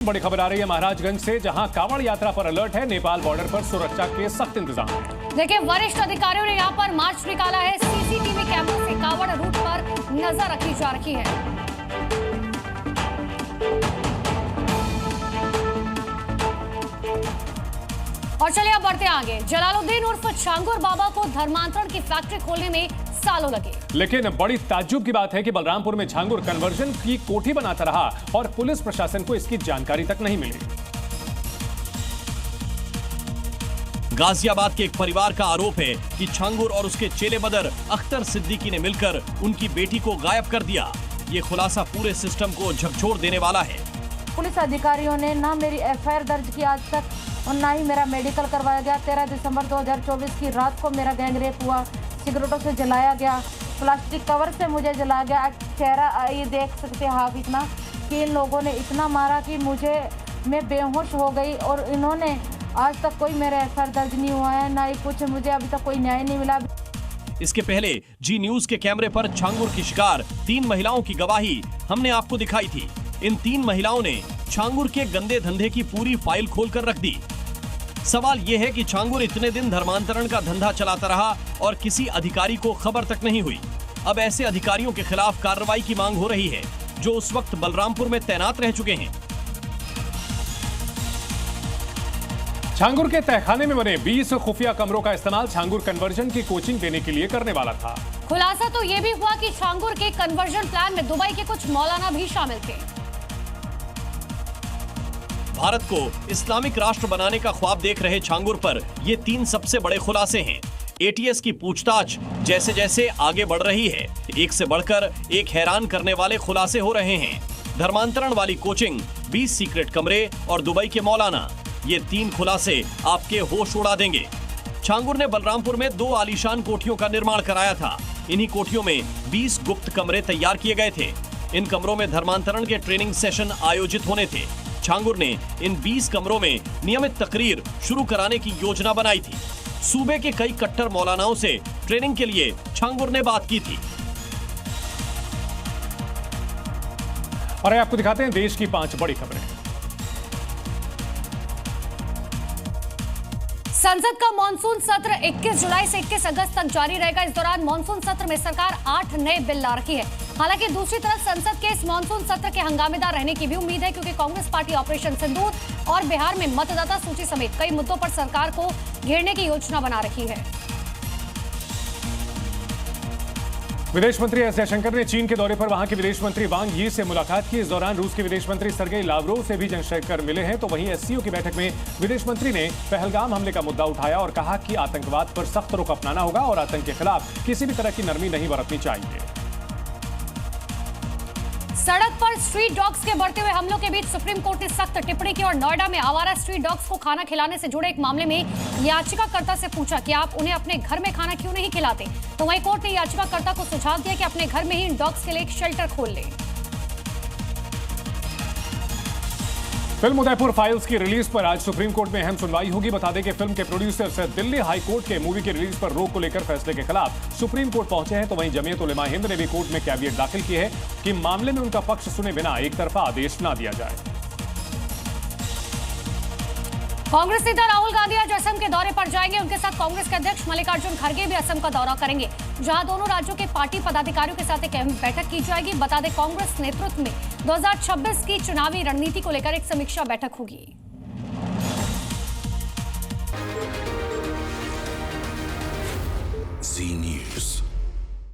बड़ी खबर आ रही है महाराजगंज से, जहां कांवड़ यात्रा पर अलर्ट है। नेपाल बॉर्डर पर सुरक्षा के सख्त इंतजाम हैं। देखिए, वरिष्ठ अधिकारियों ने यहां पर मार्च निकाला है। सीसीटीवी कैमरों से कांवड़ रूट पर नजर रखी जा रही है। और चलिए अब बढ़ते आगे। जलालुद्दीन उर्फ छांगुर बाबा को धर्मांतरण की फैक्ट्री खोलने में सालों लगे, लेकिन बड़ी ताज्जुब की बात है कि बलरामपुर में छांगुर कन्वर्जन की कोठी बनाता रहा और पुलिस प्रशासन को इसकी जानकारी तक नहीं मिली। गाजियाबाद के एक परिवार का आरोप है कि छांगुर और उसके चेले बदर अख्तर सिद्दीकी ने मिलकर उनकी बेटी को गायब कर दिया। ये खुलासा पूरे सिस्टम को झकझोर देने वाला है। पुलिस अधिकारियों ने ना मेरी एफआईआर दर्ज की आज तक और ना ही मेरा मेडिकल करवाया गया। 13 दिसंबर 2024 की रात को मेरा गैंगरेप हुआ, सिगरेटों से जलाया गया, प्लास्टिक कवर से मुझे जलाया गया। चेहरा ये देख सकते हैं आप इतना कि इन लोगों ने इतना मारा कि मैं बेहोश हो गई और इन्होंने आज तक कोई मेरा एफआईआर दर्ज नहीं हुआ है, ना ही कुछ मुझे अभी तक कोई न्याय नहीं मिला। इसके पहले जी न्यूज के कैमरे पर छांगुर की शिकार 3 महिलाओं की गवाही हमने आपको दिखाई थी। इन 3 महिलाओं ने छांगुर के गंदे धंधे की पूरी फाइल खोलकर रख दी। सवाल यह है कि छांगुर इतने दिन धर्मांतरण का धंधा चलाता रहा और किसी अधिकारी को खबर तक नहीं हुई। अब ऐसे अधिकारियों के खिलाफ कार्रवाई की मांग हो रही है जो उस वक्त बलरामपुर में तैनात रह चुके हैं। छांगुर के तहखाने में बने 20 खुफिया कमरों का इस्तेमाल छांगुर कन्वर्जन की कोचिंग देने के लिए करने वाला था। खुलासा तो ये भी हुआ कि छांगुर के कन्वर्जन प्लान में दुबई के कुछ मौलाना भी शामिल थे। भारत को इस्लामिक राष्ट्र बनाने का ख्वाब देख रहे छांगुर पर ये 3 सबसे बड़े खुलासे हैं। एटीएस की पूछताछ जैसे जैसे आगे बढ़ रही है, एक से बढ़कर एक हैरान करने वाले खुलासे हो रहे हैं। धर्मांतरण वाली कोचिंग, 20 सीक्रेट कमरे और दुबई के मौलाना, ये 3 खुलासे आपके होश उड़ा देंगे। छांगुर ने बलरामपुर में 2 आलीशान कोठियों का निर्माण कराया था। इन्हीं कोठियों में 20 गुप्त कमरे तैयार किए गए थे। इन कमरों में धर्मांतरण के ट्रेनिंग सेशन आयोजित होने थे। छांगुर ने इन 20 कमरों में नियमित तकरीर शुरू कराने की योजना बनाई थी। सूबे के कई कट्टर मौलानाओं से ट्रेनिंग के लिए छांगुर ने बात की थी। और आपको दिखाते हैं देश की 5 बड़ी खबरें। संसद का मॉनसून सत्र 21 जुलाई से 21 अगस्त तक जारी रहेगा। इस दौरान मॉनसून सत्र में सरकार 8 नए बिल ला रखी है। हालांकि दूसरी तरफ संसद के इस मॉनसून सत्र के हंगामेदार रहने की भी उम्मीद है, क्योंकि कांग्रेस पार्टी ऑपरेशन सिंदूर और बिहार में मतदाता सूची समेत कई मुद्दों पर सरकार को घेरने की योजना बना रखी है। विदेश मंत्री एस जयशंकर ने चीन के दौरे पर वहां के विदेश मंत्री वांग यी से मुलाकात की। इस दौरान रूस के विदेश मंत्री सर्गेई लावरोव से भी जयशंकर मिले हैं। तो वहीं एससीओ की बैठक में विदेश मंत्री ने पहलगाम हमले का मुद्दा उठाया और कहा कि आतंकवाद पर सख्त रुख अपनाना होगा और आतंक के खिलाफ किसी भी तरह की नरमी नहीं बरतनी चाहिए। सड़क पर स्ट्रीट डॉग्स के बढ़ते हुए हमलों के बीच सुप्रीम कोर्ट ने सख्त टिप्पणी की और नोएडा में आवारा स्ट्रीट डॉग्स को खाना खिलाने से जुड़े एक मामले में याचिकाकर्ता से पूछा कि आप उन्हें अपने घर में खाना क्यों नहीं खिलाते। तो वहीं कोर्ट ने याचिकाकर्ता को सुझाव दिया कि अपने घर में ही इन डॉग्स के लिए एक शेल्टर खोल लें। फिल्म उदयपुर फाइल्स की रिलीज पर आज सुप्रीम कोर्ट में अहम सुनवाई होगी। बता दें कि फिल्म के प्रोड्यूसर्स दिल्ली हाई कोर्ट के मूवी की रिलीज पर रोक को लेकर फैसले के खिलाफ सुप्रीम कोर्ट पहुंचे हैं। तो वहीं जमीयत उलेमा हिंद ने भी कोर्ट में कैविएट दाखिल की है कि मामले में उनका पक्ष सुने बिना एक तरफा आदेश न दिया जाए। कांग्रेस नेता राहुल गांधी आज असम के दौरे पर जाएंगे। उनके साथ कांग्रेस के अध्यक्ष मल्लिकार्जुन खड़गे भी असम का दौरा करेंगे, जहां दोनों राज्यों के पार्टी पदाधिकारियों के साथ एक अहम बैठक की जाएगी। बता दें, कांग्रेस नेतृत्व में 2026 की चुनावी रणनीति को लेकर एक समीक्षा बैठक होगी। जी न्यूज़।